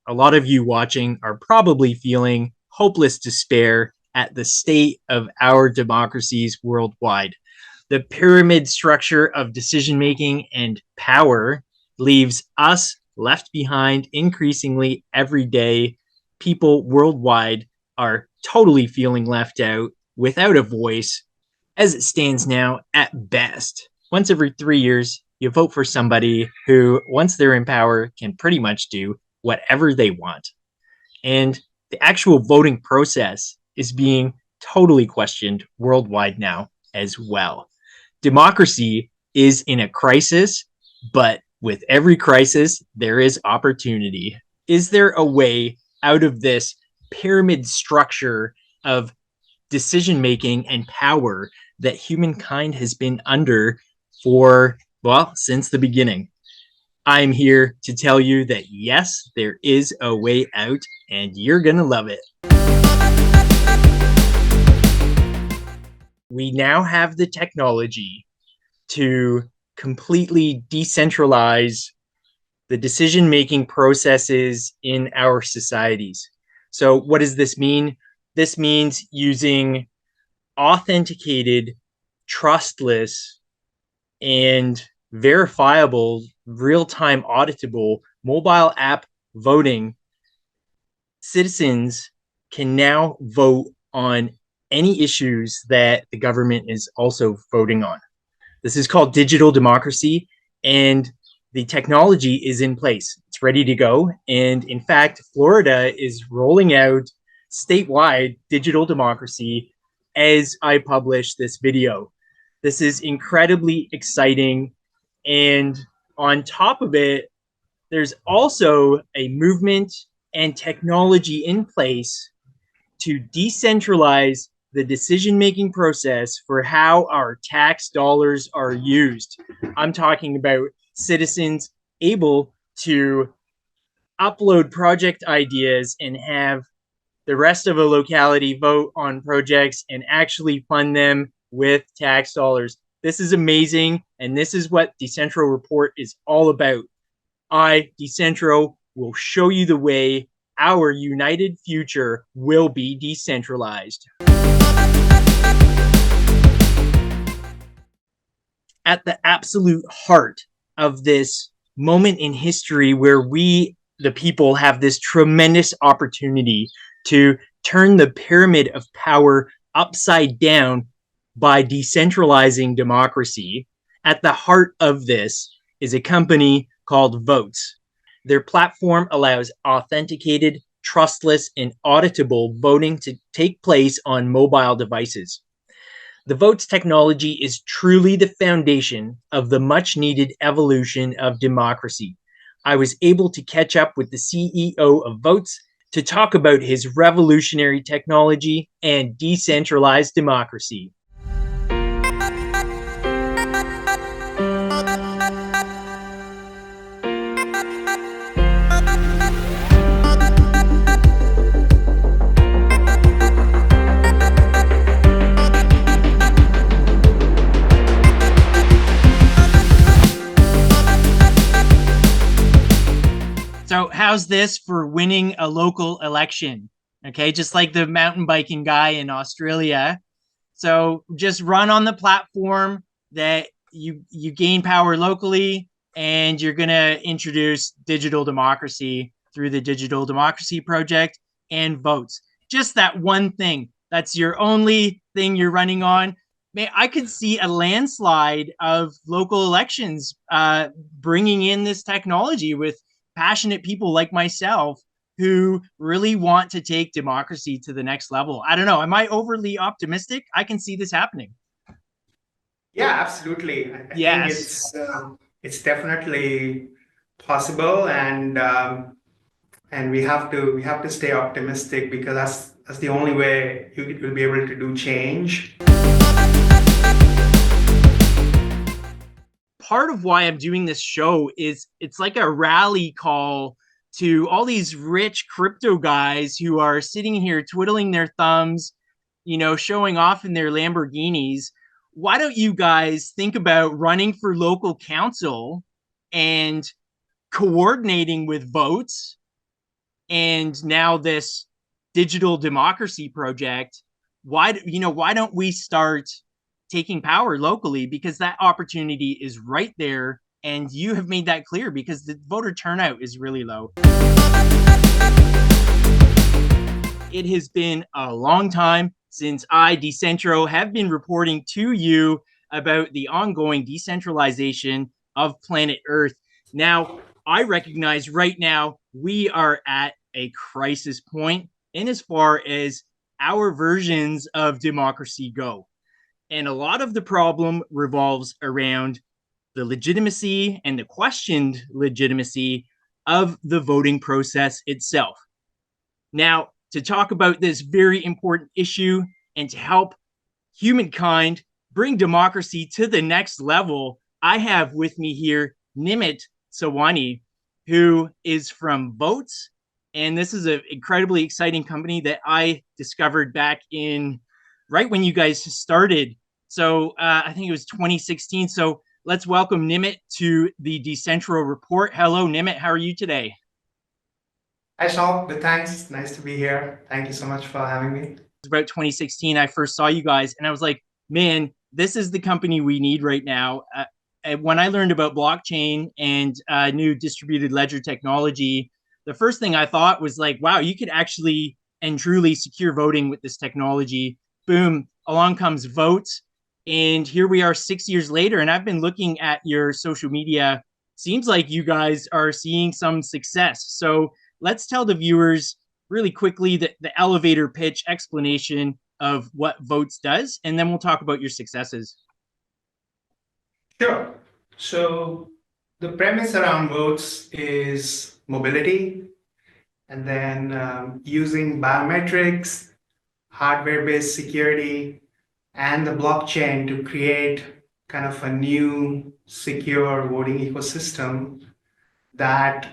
a lot of you watching are probably feeling hopeless despair at the state of our democracies worldwide. The pyramid structure of decision making and power leaves us left behind increasingly every day. People worldwide are totally feeling left out, without a voice. As it stands now, at best, once every 3 years, you vote for somebody who, once they're in power, can pretty much do whatever they want. And the actual voting process is being totally questioned worldwide now as well. Democracy is in a crisis, but with every crisis, there is opportunity. Is there a way out of this pyramid structure of decision making and power that humankind has been under for, well, since the beginning? I'm here to tell you that yes, there is a way out, and you're going to love it. We now have the technology to completely decentralize the decision-making processes in our societies. So what does this mean? This means using authenticated, trustless, and verifiable, real-time auditable mobile app voting. Citizens can now vote on any issues that the government is also voting on. This is called digital democracy, and the technology is in place. It's ready to go. And in fact, Florida is rolling out statewide digital democracy as I publish this video. This is incredibly exciting. And on top of it, there's also a movement and technology in place to decentralize the decision-making process for how our tax dollars are used. I'm talking about citizens able to upload project ideas and have the rest of a locality vote on projects and actually fund them with tax dollars. This is amazing, and this is what Decentro Report is all about. I, Decentro, will show you the way our united future will be decentralized. At the absolute heart of this moment in history where we, the people, have this tremendous opportunity to turn the pyramid of power upside down by decentralizing democracy, at the heart of this is a company called Voatz. Their platform allows authenticated, trustless, and auditable voting to take place on mobile devices. The Voatz technology is truly the foundation of the much-needed evolution of democracy. I was able to catch up with the CEO of Voatz to talk about his revolutionary technology and decentralized democracy. So how's this for winning a local election? Okay, just like the mountain biking guy in Australia. So just run on the platform that you gain power locally, and you're going to introduce digital democracy through the Digital Democracy Project and Voatz. Just that one thing. That's your only thing you're running on. Man, I could see a landslide of local elections bringing in this technology with passionate people like myself who really want to take democracy to the next level. I don't know. Am I overly optimistic? I can see this happening. Yeah, absolutely. I yes. think it's definitely possible, and we have to stay optimistic, because that's the only way you will be able to do change. Part of why I'm doing this show is it's like a rally call to all these rich crypto guys who are sitting here twiddling their thumbs, you know, showing off in their Lamborghinis. Why don't you guys think about running for local council and coordinating with Voatz and now this digital democracy project. Why don't we start taking power locally, because that opportunity is right there, and you have made that clear because the voter turnout is really low. It has been a long time since I, Decentro, have been reporting to you about the ongoing decentralization of planet Earth. Now, I recognize right now we are at a crisis point in as far as our versions of democracy go. And a lot of the problem revolves around the legitimacy and the questioned legitimacy of the voting process itself. Now, to talk about this very important issue and to help humankind bring democracy to the next level, I have with me here Nimit Sawhney, who is from Voatz. And this is an incredibly exciting company that I discovered back in right when you guys started. So I think it was 2016. So let's welcome Nimit to the Decentro Report. Hello, Nimit. How are you today? Hi, Shaw. Good, thanks. Nice to be here. Thank you so much for having me. About 2016, I first saw you guys, and I was like, man, this is the company we need right now. When I learned about blockchain and new distributed ledger technology, the first thing I thought was like, wow, you could actually and truly secure voting with this technology. Boom, along comes Voatz. And here we are 6 years later. And I've been looking at your social media. Seems like you guys are seeing some success. So let's tell the viewers really quickly the elevator pitch explanation of what Voatz does, and then we'll talk about your successes. Sure. So the premise around Voatz is mobility, and then using biometrics, hardware-based security, and the blockchain to create kind of a new secure voting ecosystem that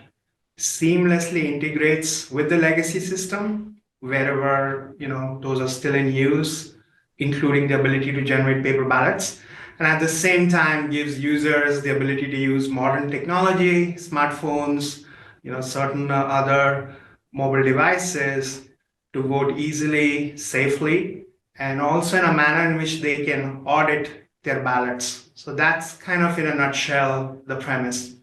seamlessly integrates with the legacy system wherever those are still in use, including the ability to generate paper ballots, and at the same time gives users the ability to use modern technology, smartphones, certain other mobile devices to vote easily, safely, and also in a manner in which they can audit their ballots. So that's kind of in a nutshell the premise.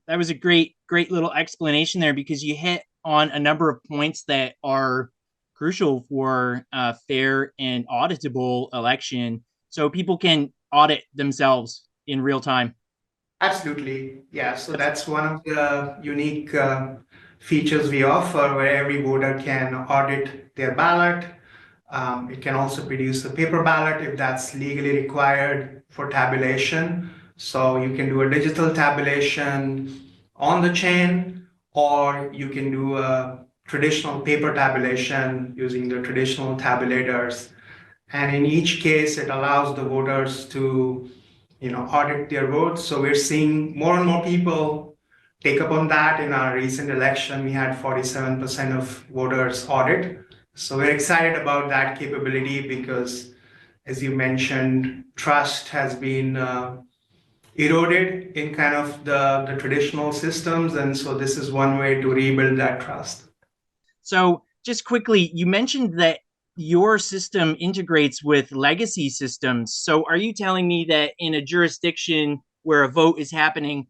That was a great little explanation there, because you hit on a number of points that are crucial for a fair and auditable election, so people can audit themselves in real time. Absolutely. Yeah. So that's one of the unique features we offer, where every voter can audit their ballot. It can also produce a paper ballot if that's legally required for tabulation. So you can do a digital tabulation on the chain, or you can do a traditional paper tabulation using the traditional tabulators. And in each case, it allows the voters to audit their votes. So we're seeing more and more people take up on that. In our recent election, we had 47% of voters audit. So we're excited about that capability because, as you mentioned, trust has been eroded in kind of the traditional systems. And so this is one way to rebuild that trust. So just quickly, you mentioned that your system integrates with legacy systems. So are you telling me that in a jurisdiction where a vote is happening,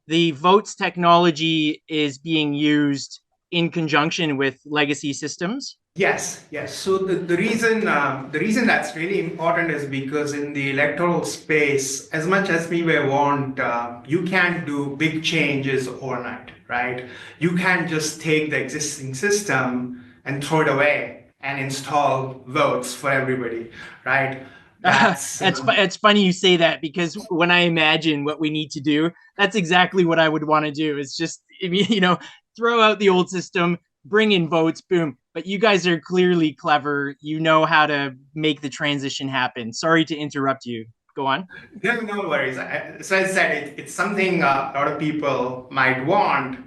the Voatz technology is being used in conjunction with legacy systems? Yes, yes. So the reason that's really important is because in the electoral space, as much as we may want, you can't do big changes overnight, right? You can't just take the existing system and throw it away and install Voatz for everybody, right? It's funny you say that, because when I imagine what we need to do, that's exactly what I would want to do. It's just throw out the old system, bring in Voatz, boom. But you guys are clearly clever. You know how to make the transition happen. Sorry to interrupt you. Go on. No worries. So I said it's something a lot of people might want,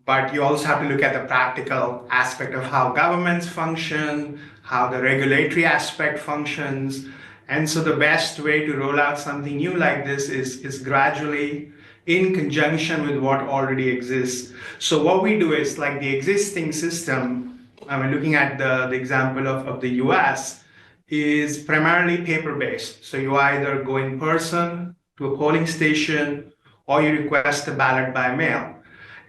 but you also have to look at the practical aspect of how governments function, how the regulatory aspect functions. And so the best way to roll out something new like this is gradually in conjunction with what already exists. So what we do is like the existing system, I mean, looking at the example of the US, is primarily paper-based. So you either go in person to a polling station or you request a ballot by mail.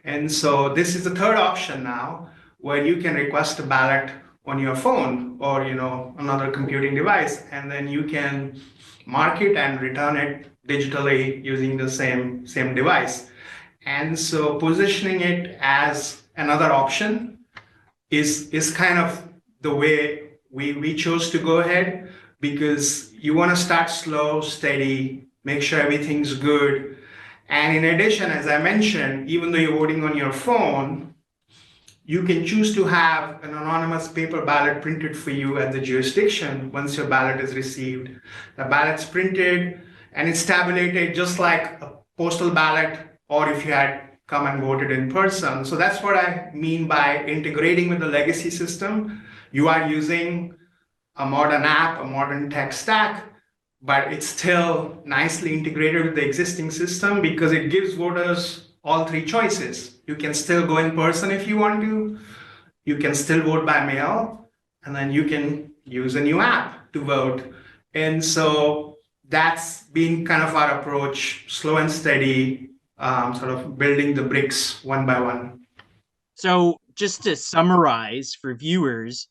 And so this is the third option now, where you can request a ballot on your phone or another computing device, and then you can mark it and return it digitally using the same device. And so positioning it as another option is kind of the way we chose to go ahead, because you want to start slow, steady, make sure everything's good. And in addition, as I mentioned, even though you're voting on your phone, you can choose to have an anonymous paper ballot printed for you at the jurisdiction once your ballot is received. The ballot's printed and it's tabulated just like a postal ballot, or if you had come and voted in person. So that's what I mean by integrating with the legacy system. You are using a modern app, a modern tech stack, but it's still nicely integrated with the existing system because it gives voters all three choices. You can still go in person if you want to, you can still vote by mail, and then you can use a new app to vote. And so that's been kind of our approach, slow and steady, sort of building the bricks one by one. So just to summarize for viewers,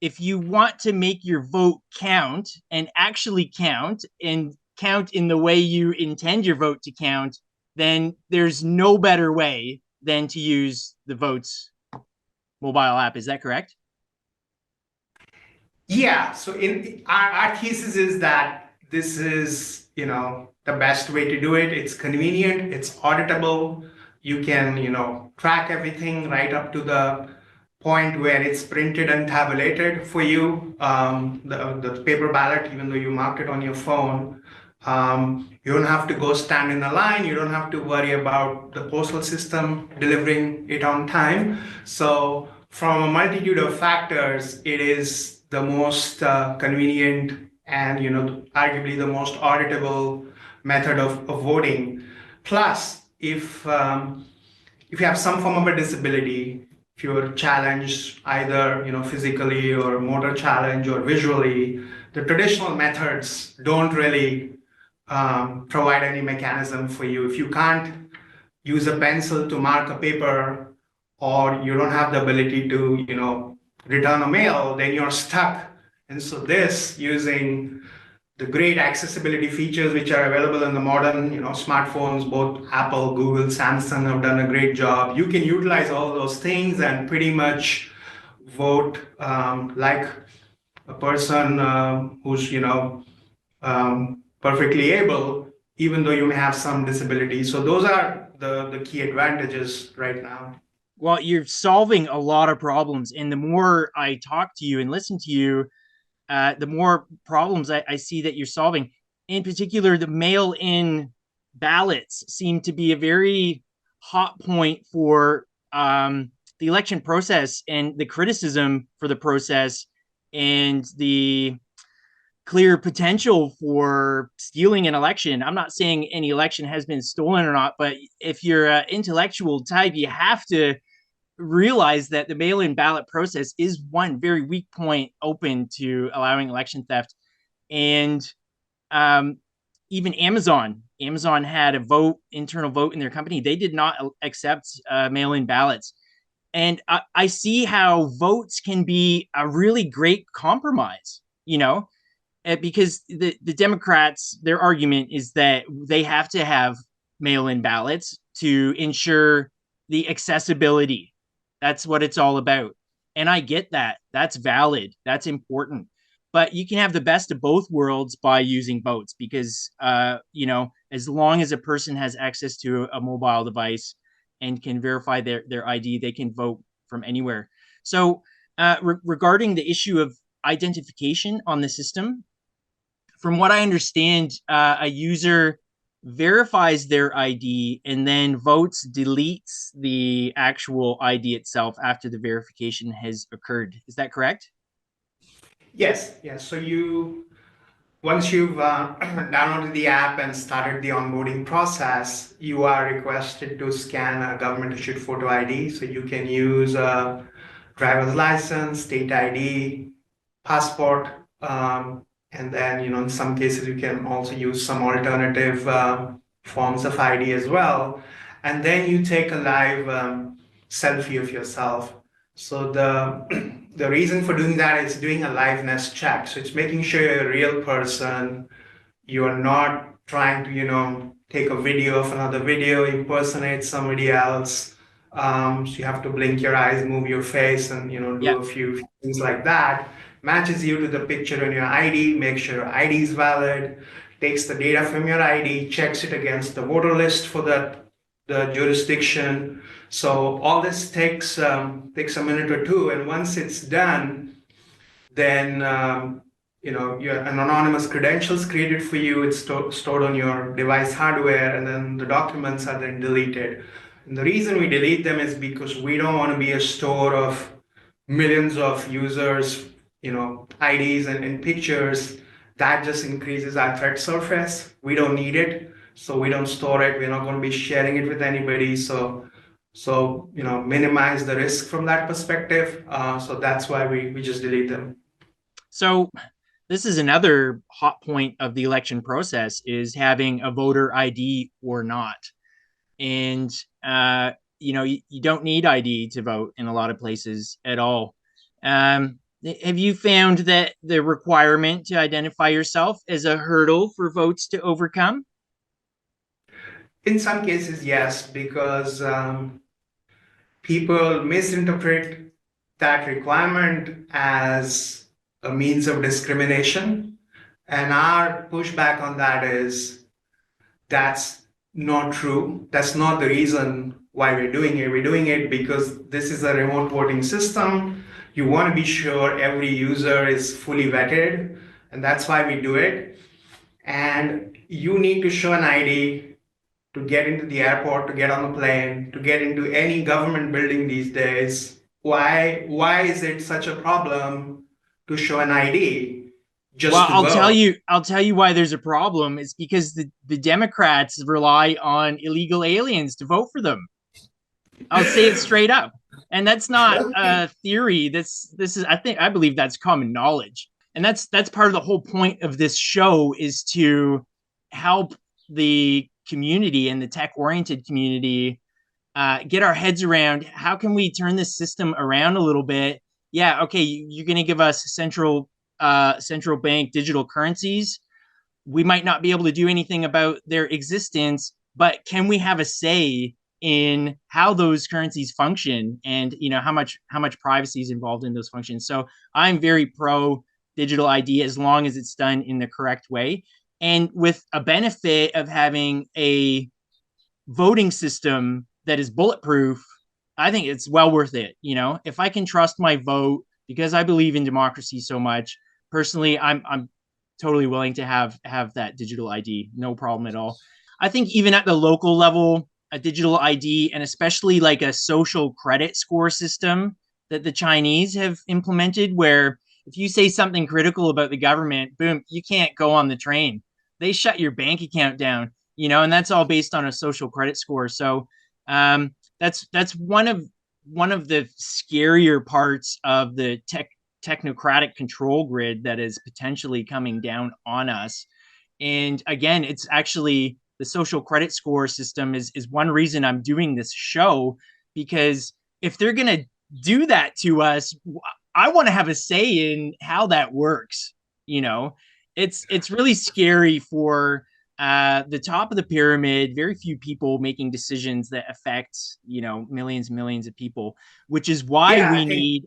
if you want to make your vote count and actually count and count in the way you intend your vote to count, then there's no better way than to use the Voatz mobile app. Is that correct? Yeah. So in our thesis is that this is, the best way to do it. It's convenient, it's auditable. You can, track everything right up to the point where it's printed and tabulated for you, the paper ballot, even though you marked it on your phone. You don't have to go stand in a line. You don't have to worry about the postal system delivering it on time. So from a multitude of factors, it is the most convenient and arguably the most auditable method of voting. Plus, if you have some form of a disability, if you're challenged either physically or motor challenge or visually, the traditional methods don't really provide any mechanism for you. If you can't use a pencil to mark a paper, or you don't have the ability to return a mail, then you're stuck. And so this, using the great accessibility features which are available in the modern smartphones, both Apple, Google, Samsung have done a great job. You can utilize all those things and pretty much vote like a person who's perfectly able, even though you may have some disability. So those are the key advantages right now. Well, you're solving a lot of problems, and the more I talk to you and listen to you, the more problems I see that you're solving. In particular, the mail-in ballots seem to be a very hot point for the election process and the criticism for the process and the clear potential for stealing an election. I'm not saying any election has been stolen or not, but if you're an intellectual type, you have to realize that the mail-in ballot process is one very weak point open to allowing election theft. And even Amazon had a internal vote in their company. They did not accept mail-in ballots. And I see how votes can be a really great compromise, because the Democrats, their argument is that they have to have mail-in ballots to ensure the accessibility. That's what it's all about. And I get that. That's valid. That's important. But you can have the best of both worlds by using votes because, as long as a person has access to a mobile device and can verify their ID, they can vote from anywhere. So, regarding the issue of identification on the system, from what I understand, a user verifies their ID and then Voatz deletes the actual ID itself after the verification has occurred. Is that correct? Yes, yes. So once you've downloaded the app and started the onboarding process, you are requested to scan a government issued photo ID. So you can use a driver's license, state ID, passport, and then in some cases you can also use some alternative forms of ID as well. And then you take a live selfie of yourself. So the reason for doing that is doing a liveness check. So it's making sure you're a real person. You are not trying to, take a video of another video, impersonate somebody else. So you have to blink your eyes, move your face, and Yeah. do a few things like that. Matches you to the picture on your ID. Make sure your ID is valid. Takes the data from your ID, checks it against the voter list for the jurisdiction. So all this takes a minute or two, and once it's done, then an anonymous credentials created for you. It's stored on your device hardware, and then the documents are then deleted. And the reason we delete them is because we don't want to be a store of millions of users, IDs and pictures. That just increases our threat surface. We don't need it, so we don't store it. We're not going to be sharing it with anybody. So minimize the risk from that perspective. So that's why we just delete them. So this is another hot point of the election process, is having a voter ID or not. And you don't need ID to vote in a lot of places at all. Have you found that the requirement to identify yourself as a hurdle for votes to overcome? In some cases, yes, because people misinterpret that requirement as a means of discrimination. And our pushback on that is that's not true. That's not the reason why we're doing it. We're doing it because this is a remote voting system. You want to be sure every user is fully vetted, and that's why we do it. And you need to show an ID to get into the airport, to get on the plane, to get into any government building these days. Why is it such a problem to show an ID just Well, to vote? I'll tell you why there's a problem. It's because the Democrats rely on illegal aliens to vote for them. I'll say it straight up. And that's not a theory. This is I believe that's common knowledge. And that's part of the whole point of this show, is to help the community and the tech oriented community get our heads around how can we turn this system around a little bit. Yeah, okay, you're going to give us central bank digital currencies. We might not be able to do anything about their existence, but can we have a say in how those currencies function, and how much privacy is involved in those functions? So I'm very pro digital ID as long as it's done in the correct way, and with a benefit of having a voting system that is bulletproof. I think it's well worth it. If I can trust my vote because I believe in democracy so much, personally, I'm totally willing to have that digital ID, no problem at all. I think even at the local level, a digital ID, and especially like a social credit score system that the Chinese have implemented, where if you say something critical about the government, boom, you can't go on the train. They shut your bank account down, and that's all based on a social credit score. So that's one of the scarier parts of the technocratic control grid that is potentially coming down on us. And again, it's actually the social credit score system is one reason I'm doing this show, because if they're going to do that to us, I want to have a say in how that works. It's really scary for the top of the pyramid, very few people making decisions that affect millions and millions of people, which is why Yeah, we I think need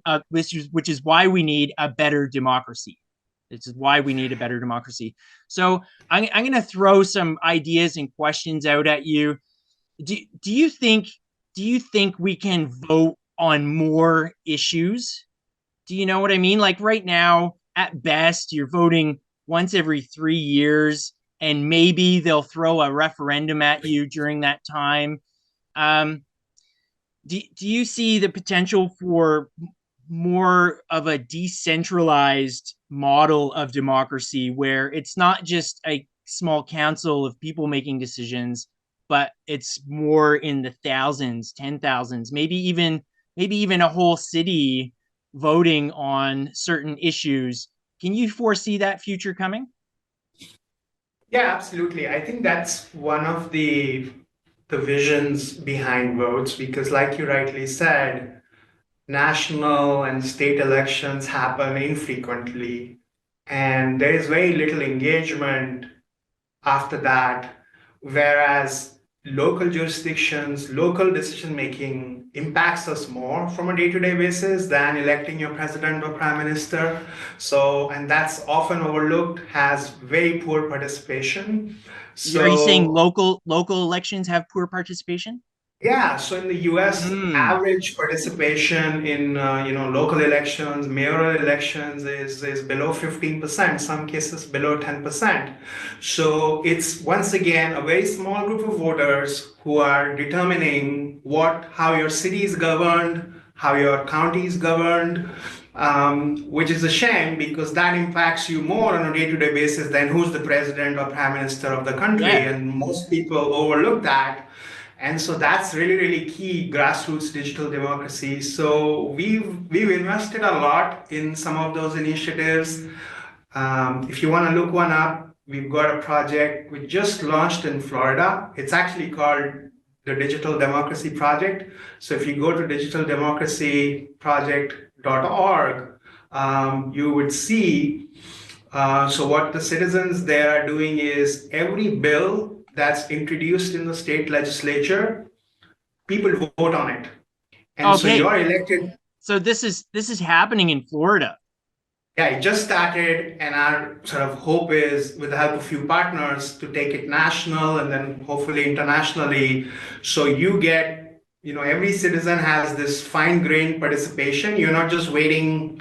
which is why we need a better democracy. This is why we need a better democracy. So I'm going to throw some ideas and questions out at you. Do you think we can vote on more issues? Do you know what I mean? Like right now, at best, you're voting once every 3 years, and maybe they'll throw a referendum at you during that time. Um, do you see the potential for more of a decentralized model of democracy where it's not just a small council of people making decisions, but it's more in the thousands, 10,000s, maybe even a whole city voting on certain issues. Can you foresee that future coming? Yeah, absolutely. I think that's one of the visions behind votes because, like you rightly said, national and state elections happen infrequently, and there is very little engagement after that. Whereas local jurisdictions, local decision making impacts us more from a day to day basis than electing your president or prime minister. So, and that's often overlooked, has very poor participation. Are you saying So, local elections have poor participation? yeah, so in the US, Mm. average participation in local elections, mayoral elections is below 15%, some cases below 10%. So it's once again a very small group of voters who are determining how your city is governed, how your county is governed, which is a shame because that impacts you more on a day-to-day basis than who's the president or prime minister of the country, Yeah. and most people overlook that. And so that's really, really key grassroots digital democracy. So we've invested a lot in some of those initiatives. If you want to look one up, we've got a project we just launched in Florida. It's actually called the Digital Democracy Project. So if you go to digitaldemocracyproject.org, you would see. So what the citizens there are doing is every bill that's introduced in the state legislature, people vote on it. And so Okay. you're elected. So this is happening in Florida. Yeah, it just started, and our sort of hope is, with the help of a few partners, to take it national and then hopefully internationally. So every citizen has this fine-grained participation. You're not just waiting,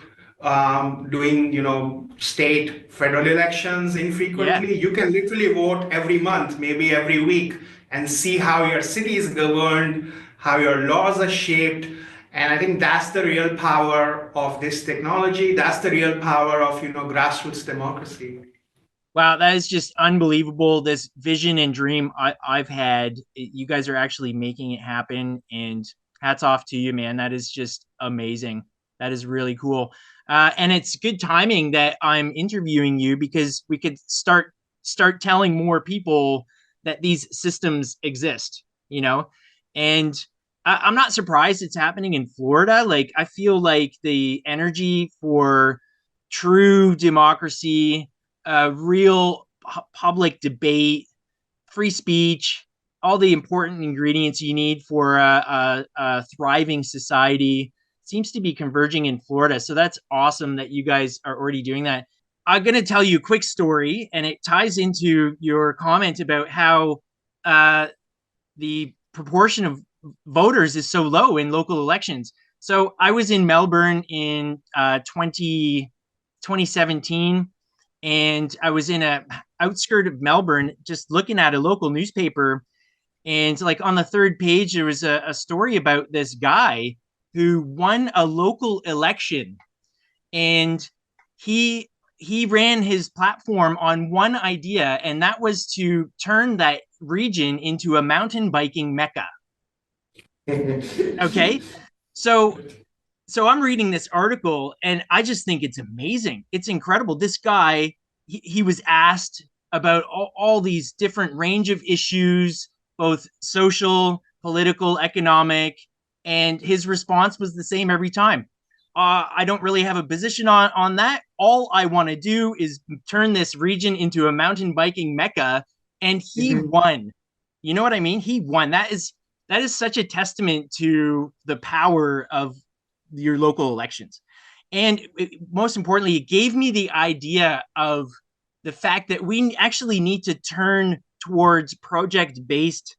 doing, state, federal elections Yeah. infrequently. You can literally vote every month, maybe every week, and see how your city is governed, how your laws are shaped. And I think that's the real power of this technology. That's the real power of, grassroots democracy. Wow, that is just unbelievable. This vision and dream I've had, you guys are actually making it happen. And hats off to you, man. That is just amazing. That is really cool. And it's good timing that I'm interviewing you because we could start telling more people that these systems exist, you know? And I'm not surprised it's happening in Florida. Like, I feel like the energy for true democracy, real public debate, free speech, all the important ingredients you need for a thriving society seems to be converging in Florida. So that's awesome that you guys are already doing that. I'm going to tell you a quick story, and it ties into your comment about how uh, the proportion of voters is so low in local elections. So I was in Melbourne in 2017, and I was in a outskirt of Melbourne just looking at a local newspaper, and like on the third page there was a story about this guy who won a local election, and he he ran his platform on one idea, and that was to turn that region into a mountain biking mecca. Okay, so I'm reading this article and I just think it's amazing. It's incredible. This guy, he was asked about all these different range of issues, both social, political, economic, and his response was the same every time. I don't really have a position on that. All I want to do is turn this region into a mountain biking mecca, and he won. You know what I mean? He won. That is such a testament to the power of your local elections. And most importantly, it gave me the idea of the fact that we actually need to turn towards project based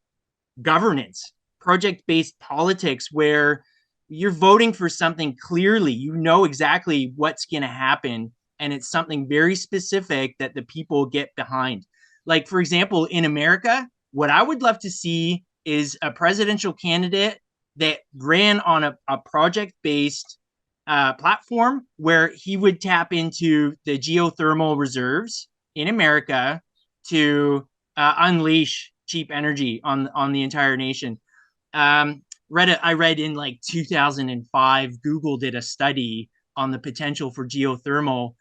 governance, project based politics, where you're voting for something clearly, you know exactly what's going to happen, and it's something very specific that the people get behind. Like, for example, in America, what I would love to see is a presidential candidate that ran on a project based platform where he would tap into the geothermal reserves in America to unleash cheap energy on the entire nation. I read in like 2005, Google did a study on the potential for geothermal,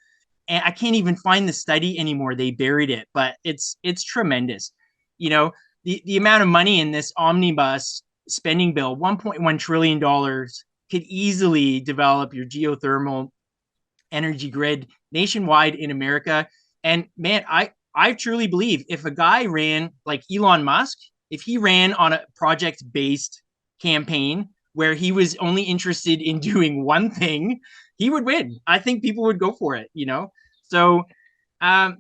and I can't even find the study anymore. They buried it, but it's tremendous. You know, the amount of money in this omnibus spending bill, $1.1 trillion, could easily develop your geothermal energy grid nationwide in America. And man, I truly believe if a guy ran like Elon Musk, if he ran on a project based campaign where he was only interested in doing one thing, he would win. I think people would go for it, you know? So um,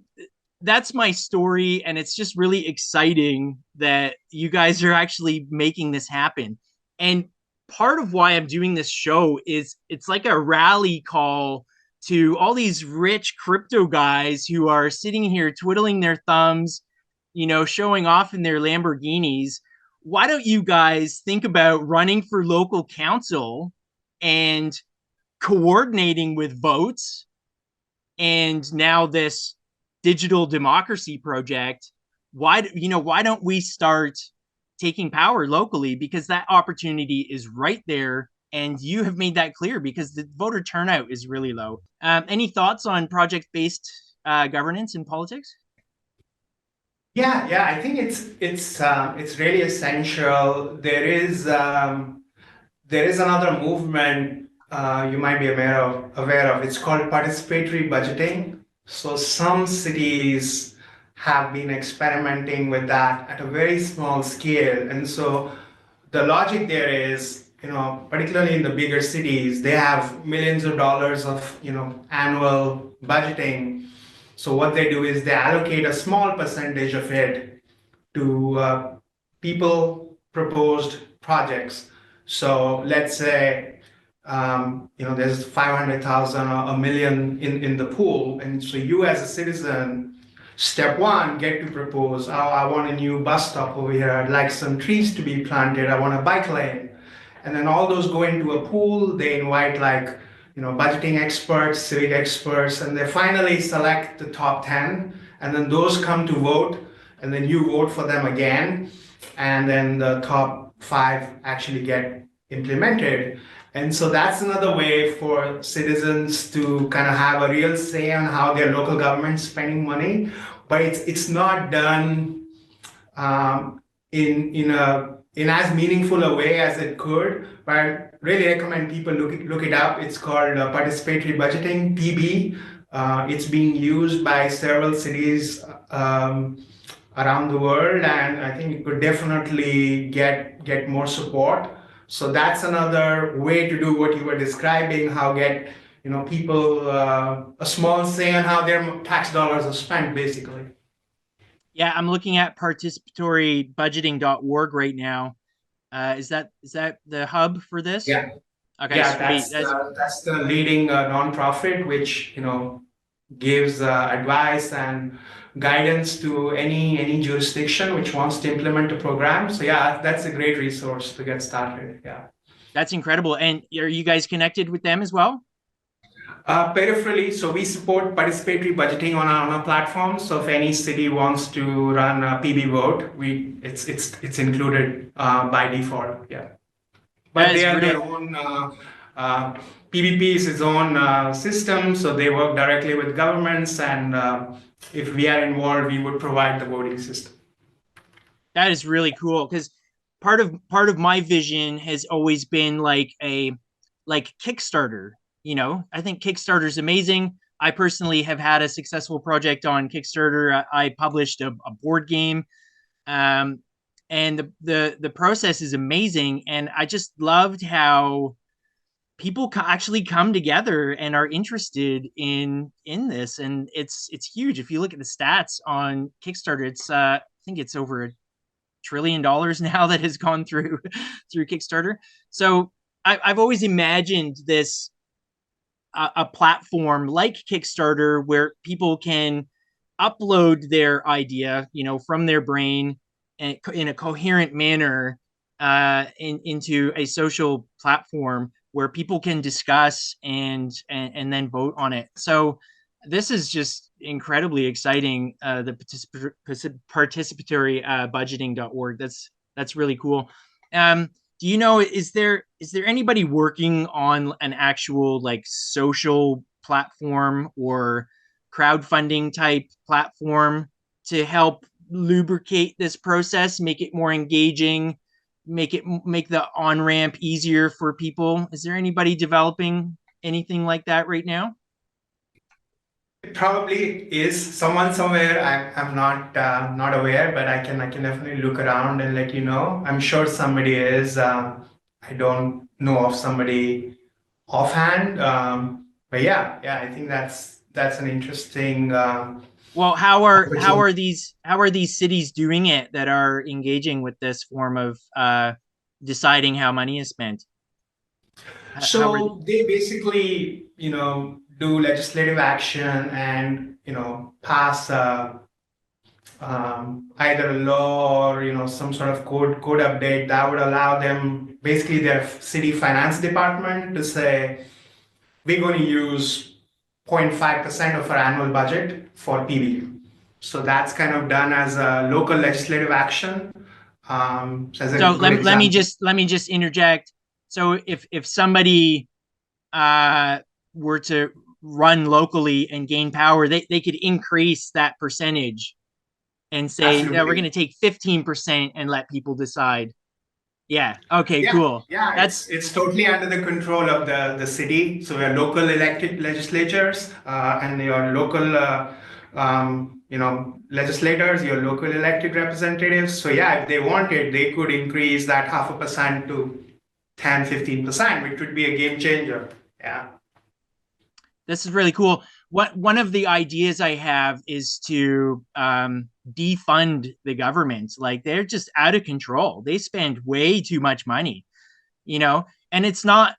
that's my story. And it's just really exciting that you guys are actually making this happen. And part of why I'm doing this show is it's like a rally call to all these rich crypto guys who are sitting here twiddling their thumbs, you know, showing off in their Lamborghinis. Why don't you guys think about running for local council and coordinating with Voatz and now this digital democracy project? Why don't we start taking power locally, because that opportunity is right there, and you have made that clear because the voter turnout is really low. Any thoughts on project based governance in politics? Yeah. I think it's really essential. There is another movement you might be aware of. It's called participatory budgeting. So some cities have been experimenting with that at a very small scale, and so the logic there is, particularly in the bigger cities, they have millions of dollars of, annual budgeting. So what they do is they allocate a small percentage of it to people proposed projects. So let's say, there's 500,000 or a million in the pool. And so you as a citizen, step one, get to propose, oh, I want a new bus stop over here. I'd like some trees to be planted. I want a bike lane. And then all those go into a pool. They invite like, budgeting experts, civic experts, and they finally select the top 10. And then those come to vote, and then you vote for them again. And then the top 5 actually get implemented. And so that's another way for citizens to kind of have a real say on how their local government's spending money. But it's not done in as meaningful a way as it could. But I really recommend people look it up. It's called participatory budgeting, PB. It's being used by several cities around the world, and I think it could definitely get more support. So that's another way to do what you were describing, how get people a small say on how their tax dollars are spent, basically. Yeah, I'm looking at participatorybudgeting.org right now. Is that the hub for this? Yeah. Okay, Yeah, sweet. that's the leading nonprofit, which gives advice and guidance to any jurisdiction which wants to implement a program. So yeah, that's a great resource to get started. Yeah. That's incredible. And are you guys connected with them as well? Peripherally, so we support participatory budgeting on our platform. So if any city wants to run a PB vote, it's included by default. Yeah. But they are their own PBP is its own system, so they work directly with governments, and if we are involved, we would provide the voting system. That is really cool, because part of my vision has always been like Kickstarter. I think Kickstarter is amazing. I personally have had a successful project on Kickstarter. I published a board game, and the process is amazing. And I just loved how people actually come together and are interested in this, and it's huge. If you look at the stats on Kickstarter, it's I think it's over $1 trillion now that has gone through Kickstarter. So I've always imagined this a platform like Kickstarter where people can upload their idea, from their brain in a coherent manner into a social platform where people can discuss and then vote on it. So this is just incredibly exciting. The participatory budgeting.org. That's really cool. Do you know, is there anybody working on an actual like social platform or crowdfunding type platform to help lubricate this process, make it more engaging, make the on ramp easier for people? Is there anybody developing anything like that right now? It probably is someone somewhere. I'm not aware, but I can definitely look around and let you know. I'm sure somebody is. I don't know of somebody offhand. But yeah, I think that's an interesting Well, opportunity. how are these cities doing it that are engaging with this form of deciding how money is spent? How are So they basically, do legislative action and pass either a law or some sort of code update that would allow them, basically their city finance department, to say we're going to use 0.5% of our annual budget for PBU. So that's kind of done as a local legislative action. As a so good example. let me just interject. So if somebody were to run locally and gain power, they could increase that percentage and say, yeah, we're going Absolutely. to take 15% and let people decide. Yeah. Okay, Yeah, cool. yeah, That's it's totally under the control of the city. So we are local elected legislatures, and your local, legislators, your local elected representatives. So yeah, if they wanted, they could increase that 0.5% to 10, 15%, which would be a game changer. Yeah. this is really cool. What one of the ideas I have is to defund the government. Like they're just out of control. They spend way too much money, you know, and it's not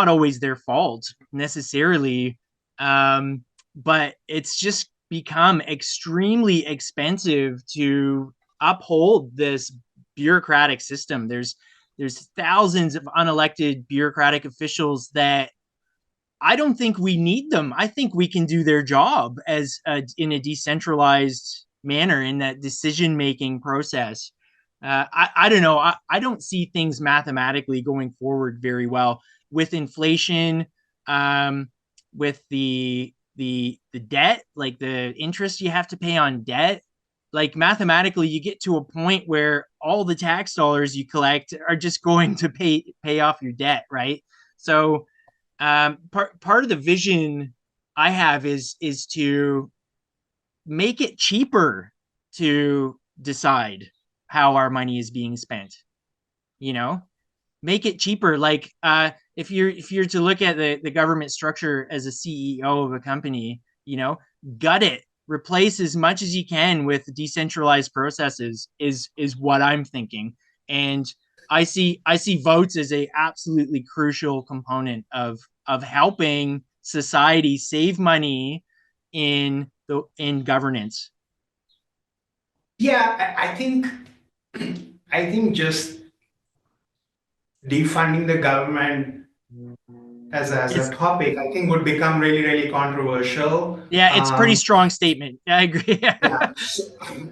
always their fault necessarily, but it's just become extremely expensive to uphold this bureaucratic system. There's thousands of unelected bureaucratic officials that I don't think we need them. I think we can do their job as in a decentralized manner in that decision making process. I don't know. I don't see things mathematically going forward very well with inflation, um, with the debt, like the interest you have to pay on debt. Like mathematically, you get to a point where all the tax dollars you collect are just going to pay off your debt, right? So part of the vision I have is to make it cheaper to decide how our money is being spent. You know, make it cheaper. Like if you're to look at the government structure as a CEO of a company, you know, gut it, replace as much as you can with decentralized processes is what I'm thinking. And I see votes as a absolutely crucial component of helping society save money in governance. Yeah, I think just defunding the government as a It's topic, I think would become really, really controversial. yeah, it's a pretty strong statement. I agree. Yeah.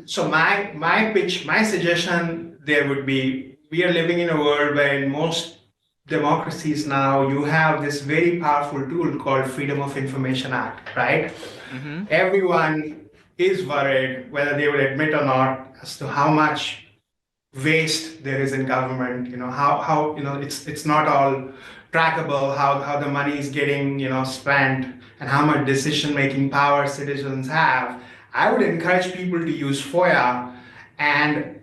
So my pitch, my suggestion there would be, we are living in a world where in most democracies now you have this very powerful tool called Freedom of Information Act, right? Mm-hmm. Everyone is worried, whether they will admit or not, as to how much waste there is in government. How it's not all trackable, how the money is getting spent, and how much decision making power citizens have. I would encourage people to use FOIA and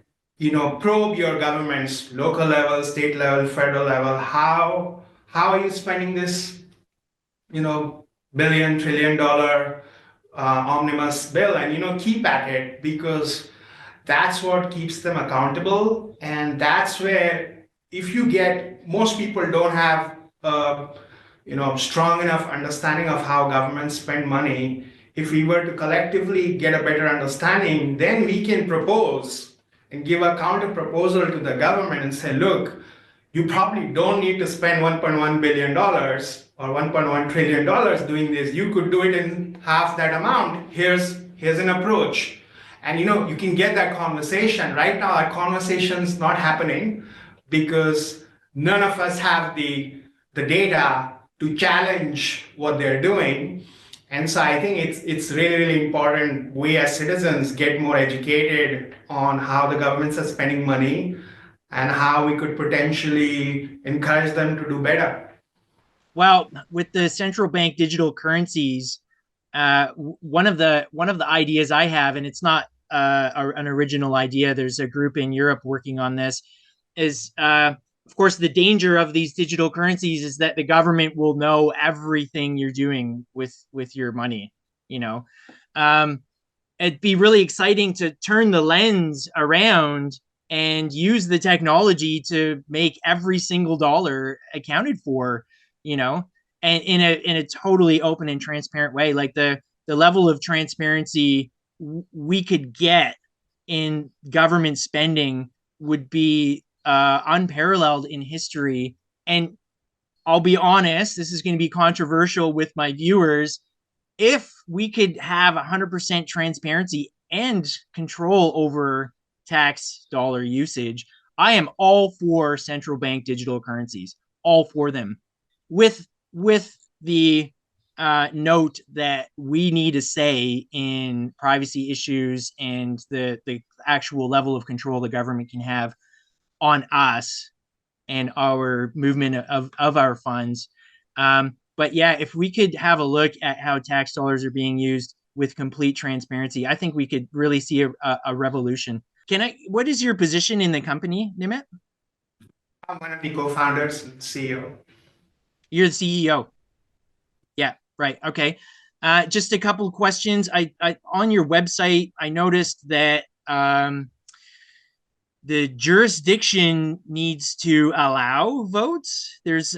probe your governments, local level, state level, federal level. How are you spending this billion trillion dollar omnibus bill, and keep at it, because that's what keeps them accountable. And that's where, if you get, most people don't have strong enough understanding of how governments spend money. If we were to collectively get a better understanding, then we can propose and give a counter proposal to the government and say, look, you probably don't need to spend $1.1 billion or $1.1 trillion doing this. You could do it in half that amount. Here's an approach. And you can get that conversation. Right now, that conversation's not happening because none of us have the data to challenge what they're doing. And so I think it's really, really important we as citizens get more educated on how the governments are spending money and how we could potentially encourage them to do better. Well, with the central bank digital currencies, one of the ideas I have, and it's not an original idea. There's a group in Europe working on this. Is of course the danger of these digital currencies is that the government will know everything you're doing with your money. You know, um, it'd be really exciting to turn the lens around and use the technology to make every single dollar accounted for, you know, and in a totally open and transparent way. Like the level of transparency we could get in government spending would be unparalleled in history. And I'll be honest, this is going to be controversial with my viewers. If we could have 100% transparency and control over tax dollar usage, I am all for central bank digital currencies, all for them, with the note that we need a say in privacy issues and the actual level of control the government can have on us and our movement of our funds. But yeah, if we could have a look at how tax dollars are being used with complete transparency, I think we could really see a revolution. What is your position in the company, Nimit? I'm one of the co-founders and CEO. You're the CEO. Yeah, right. Okay. Just a couple of questions. I on your website, I noticed that the jurisdiction needs to allow votes. There's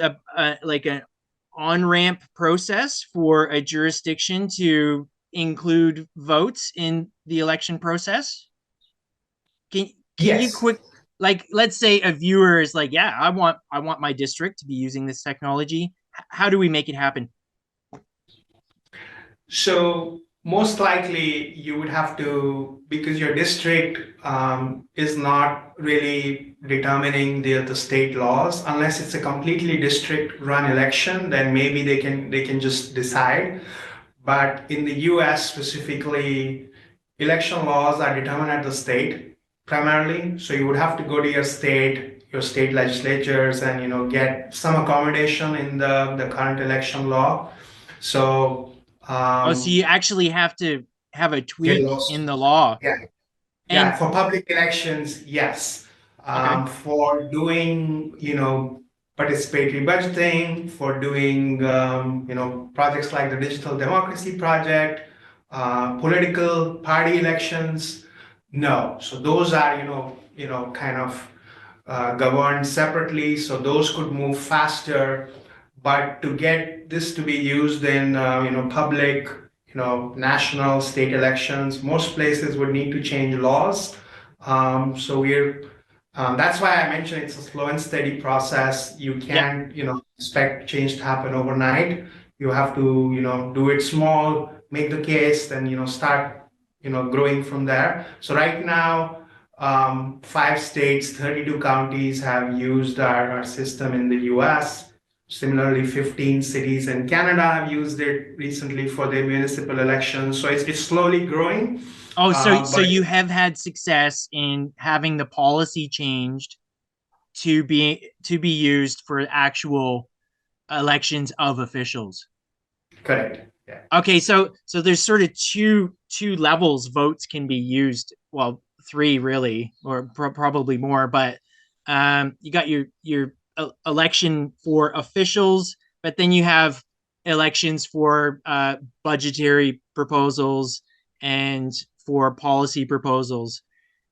like an on-ramp process for a jurisdiction to include votes in the election process. Can you Yes. quick, like, let's say a viewer is like, yeah, I want my district to be using this technology. How do we make it happen? So most likely you would have to, because your district is not really determining the state laws, unless it's a completely district run election, then maybe they can just decide. But in the US specifically, election laws are determined at the state primarily. So you would have to go to your state legislatures and get some accommodation in the current election law. So Oh, so you actually have to have a get tweak lost. in the law. Yeah. Yeah, And for public elections, yes. okay. For doing, participatory budgeting, for doing, projects like the Digital Democracy Project, political party elections, no. So those are, kind of governed separately. So those could move faster. But to get this to be used in, public, national, state elections, most places would need to change laws. That's why I mentioned it's a slow and steady process. You Yeah. can't, expect change to happen overnight. You have to, do it small, make the case, then, start, growing from there. So right now, 5 states, 32 counties have used our system in the US. Similarly, 15 cities in Canada have used it recently for their municipal elections. So it's slowly growing. Oh, so But you have had success in having the policy changed to be used for actual elections of officials. correct. Yeah. Okay, so there's sort of two levels votes can be used. Well, three really, or probably more. But you got your election for officials, but then you have elections for budgetary proposals and for policy proposals.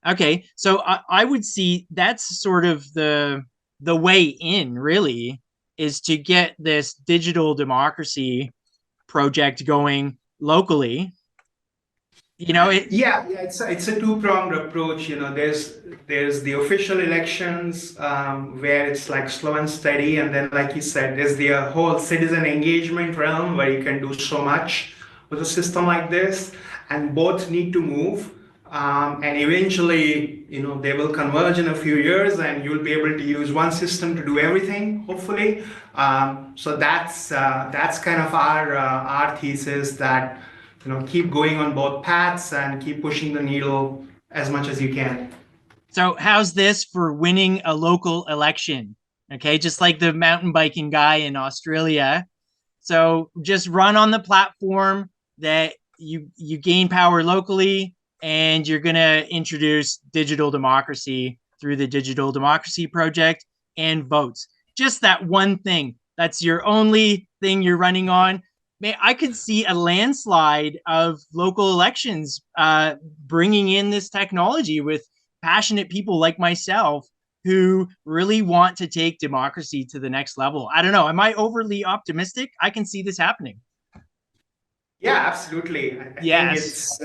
Okay, so I would see that's sort of the way in. Really, is to get this digital democracy project going locally, Yeah, it's a two-pronged approach. There's the official elections where it's like slow and steady, and then, like you said, there's the whole citizen engagement realm where you can do so much with a system like this, and both need to move. And eventually, they will converge in a few years, and you'll be able to use one system to do everything, hopefully. So that's kind of our thesis, that keep going on both paths and keep pushing the needle as much as you can. So how's this for winning a local election? Okay, just like the mountain biking guy in Australia. So just run on the platform that you gain power locally, and you're going to introduce digital democracy through the Digital Democracy Project and Voatz. Just that one thing. That's your only thing you're running on. Man, I could see a landslide of local elections bringing in this technology with passionate people like myself who really want to take democracy to the next level. I don't know. Am I overly optimistic? I can see this happening. Yeah, absolutely. I think Yes.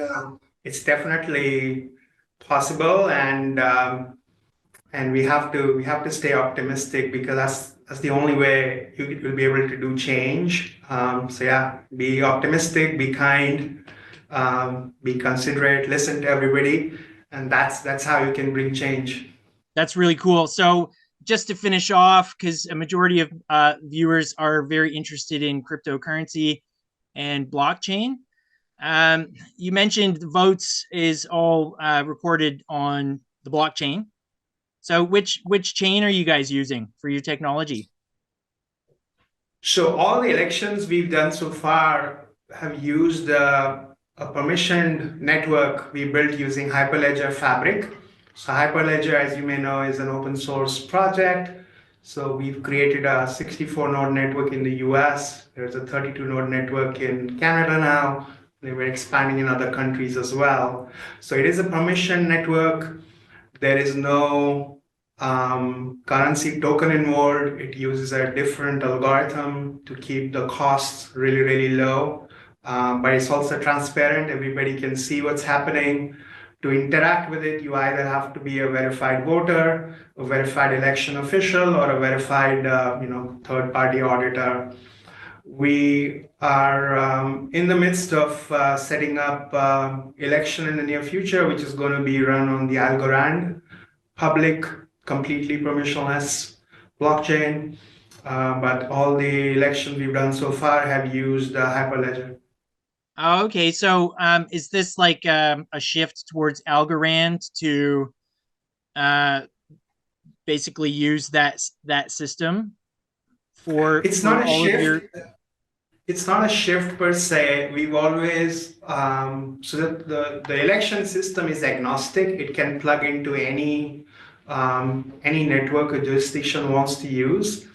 it's definitely possible, and we have to stay optimistic, because that's the only way you will be able to do change. So yeah, be optimistic, be kind, be considerate, listen to everybody, and that's how you can bring change. That's really cool. So just to finish off, because a majority of viewers are very interested in cryptocurrency and blockchain. You mentioned votes is all recorded on the blockchain. So which chain are you guys using for your technology? So all the elections we've done so far have used a permissioned network we built using Hyperledger Fabric. So Hyperledger, as you may know, is an open source project. So we've created a 64 node network in the US. There's a 32 node network in Canada now. They were expanding in other countries as well. So it is a permission network. There is no currency token involved. It uses a different algorithm to keep the costs really, really low. But it's also transparent. Everybody can see what's happening. To interact with it, you either have to be a verified voter, a verified election official, or a verified, third-party auditor. We are in the midst of setting up election in the near future, which is going to be run on the Algorand public, completely permissionless blockchain. But all the elections we've done so far have used Hyperledger. Oh, okay, so is this like a shift towards Algorand to uh, basically use that system It's for not a all of your? shift. It's not a shift per se. We've always so that the election system is agnostic. It can plug into any network a jurisdiction wants to use.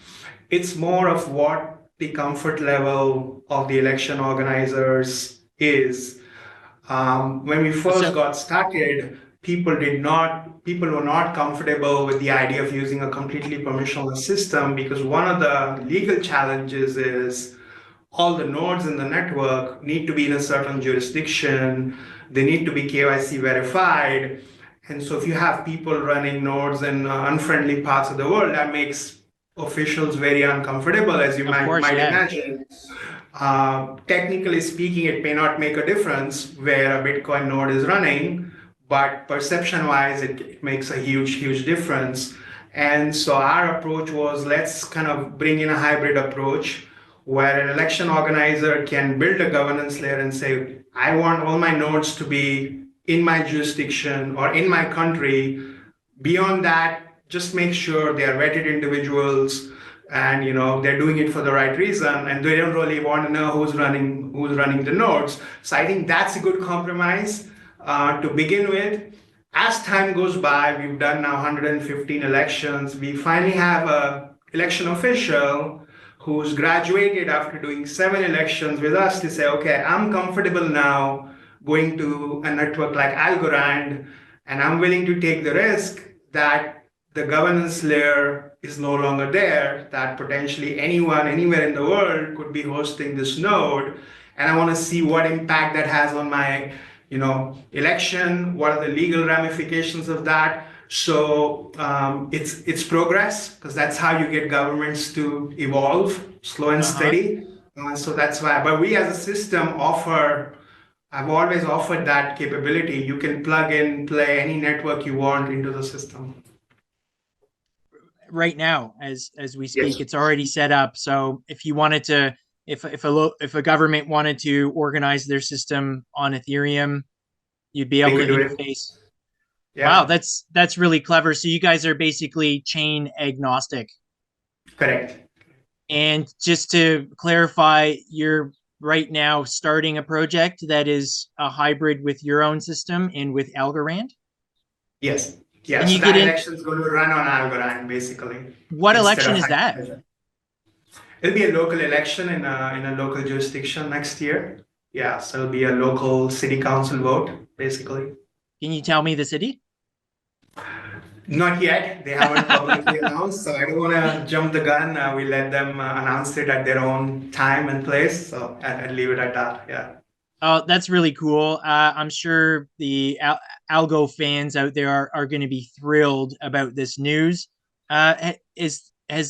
It's more of what the comfort level of the election organizers is. When we first So got started, people were not comfortable with the idea of using a completely permissionless system, because one of the legal challenges is all the nodes in the network need to be in a certain jurisdiction. They need to be KYC verified. And so if you have people running nodes in unfriendly parts of the world, that makes officials very uncomfortable, as you of might, course, might yeah. imagine. Technically speaking, it may not make a difference where a Bitcoin node is running, but perception-wise, it makes a huge, huge difference. And so our approach was, let's kind of bring in a hybrid approach where an election organizer can build a governance layer and say, I want all my nodes to be in my jurisdiction or in my country. Beyond that, just make sure they are vetted individuals, and they're doing it for the right reason, and they don't really want to know who's running the nodes. So I think that's a good compromise to begin with. As time goes by, we've done now 115 elections. We finally have a election official who's graduated after doing 7 elections with us to say, okay, I'm comfortable now going to a network like Algorand, and I'm willing to take the risk that the governance layer is no longer there, that potentially anyone, anywhere in the world could be hosting this node. And I want to see what impact that has on my election, what are the legal ramifications of that. So it's progress, because that's how you get governments to evolve, slow and steady. So that's why. But we as a system I've always offered that capability. You can plug in, play any network you want into the system. Right now, as we speak, Yes. it's already set up. So if you wanted to, if a government wanted to organize their system on Ethereum, you'd be They able to could do it. interface. Wow, Yeah, that's really clever. So you guys are basically chain agnostic. correct. And just to clarify, you're right now starting a project that is a hybrid with your own system and with Algorand. Yes. Yeah. Can you So get that in? election is going to run on Algorand basically What instead election of is that? it'll be a local election in a local jurisdiction next year. Yeah. So it'll be a local city council vote basically. Can you tell me the city? Not yet. They haven't publicly announced, so I don't want to jump the gun. We let them announce it at their own time and place. So I'd leave it at that. Yeah. Oh, that's really cool. I'm sure the Algo fans out there are going to be thrilled about this news. Has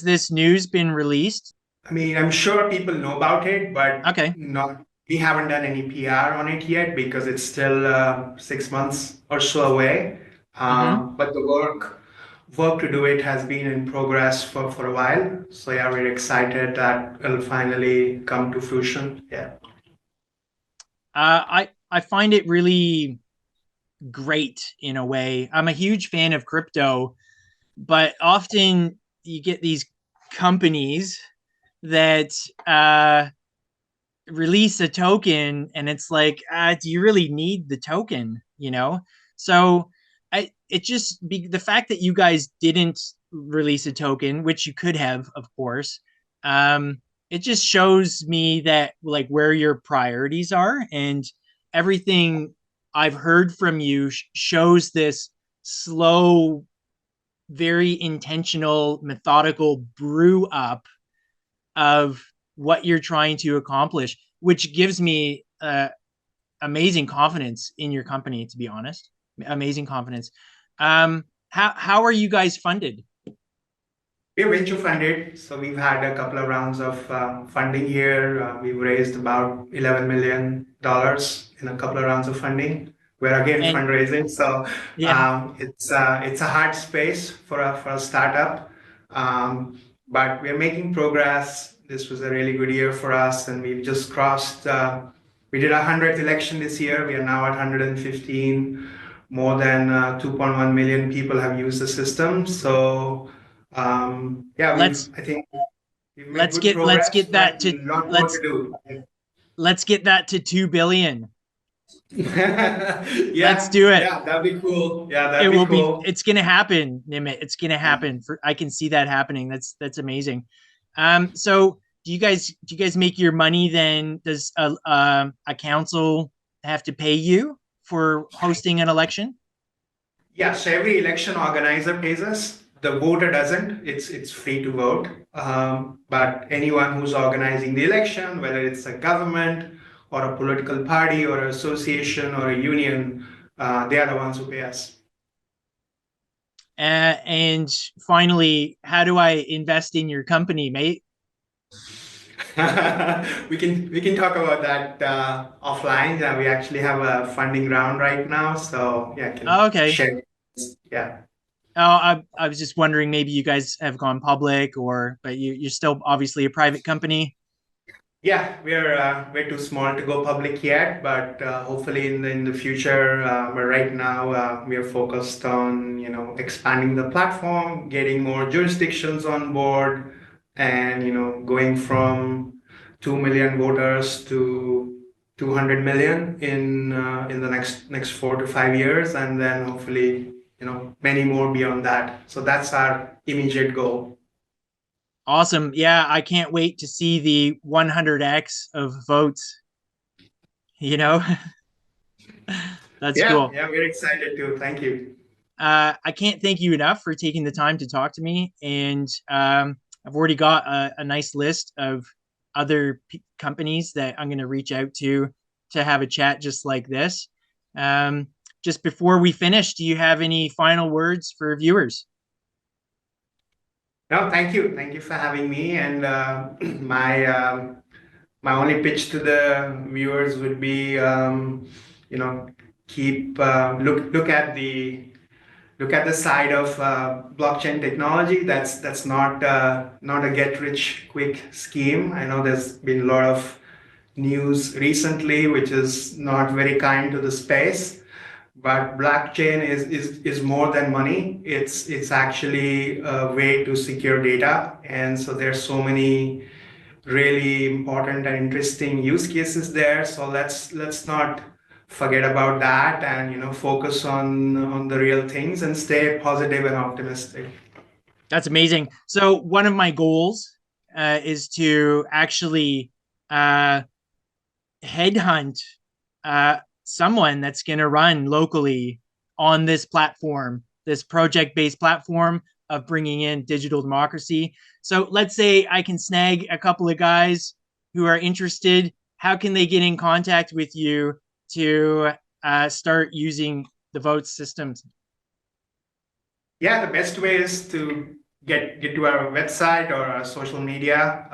this news been released? I mean, I'm sure people know about it, but Okay. not. We haven't done any PR on it yet because it's still 6 months or so away. Mm-hmm. But the work to do it has been in progress for a while. So yeah, we're excited that it'll finally come to fruition. Yeah. I find it really great in a way. I'm a huge fan of crypto, but often you get these companies that release a token and it's like, do you really need the token? So it just be the fact that you guys didn't release a token, which you could have, of course. It just shows me that like where your priorities are, and everything I've heard from you shows this slow, very intentional, methodical brew up of what you're trying to accomplish, which gives me amazing confidence in your company, to be honest. Amazing confidence. How are you guys funded? We're venture funded, so we've had a couple of rounds of funding here. We've raised about $11 million in a couple of rounds of funding. We're again And fundraising, so yeah, it's a hard space for a startup, but we're making progress. This was a really good year for us, and we've just crossed. We did our 100th election this year. We are now at 115. More than 2.1 million people have used the system. So yeah, let's I think we've made let's good get let's progress, get but that a to lot more to let's do. let's get that to 2 billion. Let's Yeah, do it. yeah, that'd be cool. Yeah, It that'd be will be. cool. It's gonna happen, Nimit. It's gonna Yeah. happen. I can see that happening. That's amazing. So do you guys make your money then? Does a council have to pay you for hosting an election? Yeah, so every election organizer pays us. The voter doesn't. It's free to vote. But anyone who's organizing the election, whether it's a government or a political party or an association or a union, they are the ones who pay us. And finally, how do I invest in your company, mate? We can talk about that offline. We actually have a funding round right now, so yeah, I Oh, can okay. share. Yeah. Oh, I was just wondering, maybe you guys have gone public, but you're still obviously a private company. Yeah, we're too small to go public yet, but hopefully in the future. But right now, we are focused on expanding the platform, getting more jurisdictions on board, and going from 2 million voters to 200 million in the next 4 to 5 years, and then hopefully many more beyond that. So that's our immediate goal. Awesome. Yeah, I can't wait to see the 100x of votes. You know, that's Yeah, cool. yeah, we're excited too. Thank you. I can't thank you enough for taking the time to talk to me. And I've already got a nice list of other companies that I'm going to reach out to have a chat just like this. Just before we finish, do you have any final words for viewers? No, thank you. Thank you for having me. And my only pitch to the viewers would be, you know, keep look at the side of blockchain technology. That's not a get rich quick scheme. I know there's been a lot of news recently, which is not very kind to the space. But blockchain is more than money. It's actually a way to secure data, and so there's so many really important and interesting use cases there. So let's not forget about that, and focus on the real things and stay positive and optimistic. That's amazing. So one of my goals is to actually uh, headhunt someone that's going to run locally on this platform, this project-based platform of bringing in digital democracy. So let's say I can snag a couple of guys who are interested. How can they get in contact with you to start using the Voatz systems? Yeah, the best way is to get to our website or our social media,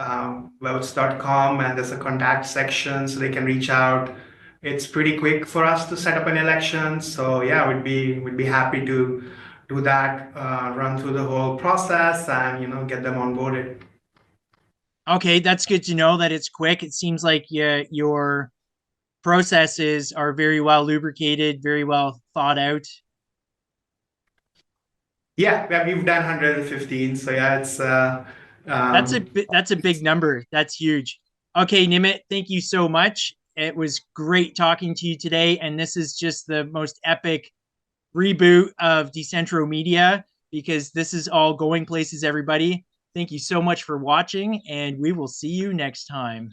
voatz.com, and there's a contact section so they can reach out. It's pretty quick for us to set up an election. So yeah, we'd be happy to do that, run through the whole process, and get them onboarded. Okay, that's good to know that it's quick. It seems like your processes are very well lubricated, very well thought out. Yeah, we've done 115. So yeah, it's um, That's a big number. That's huge. Okay, Nimit, thank you so much. It was great talking to you today, and this is just the most epic reboot of Decentro Media because this is all going places, everybody. Thank you so much for watching, and we will see you next time.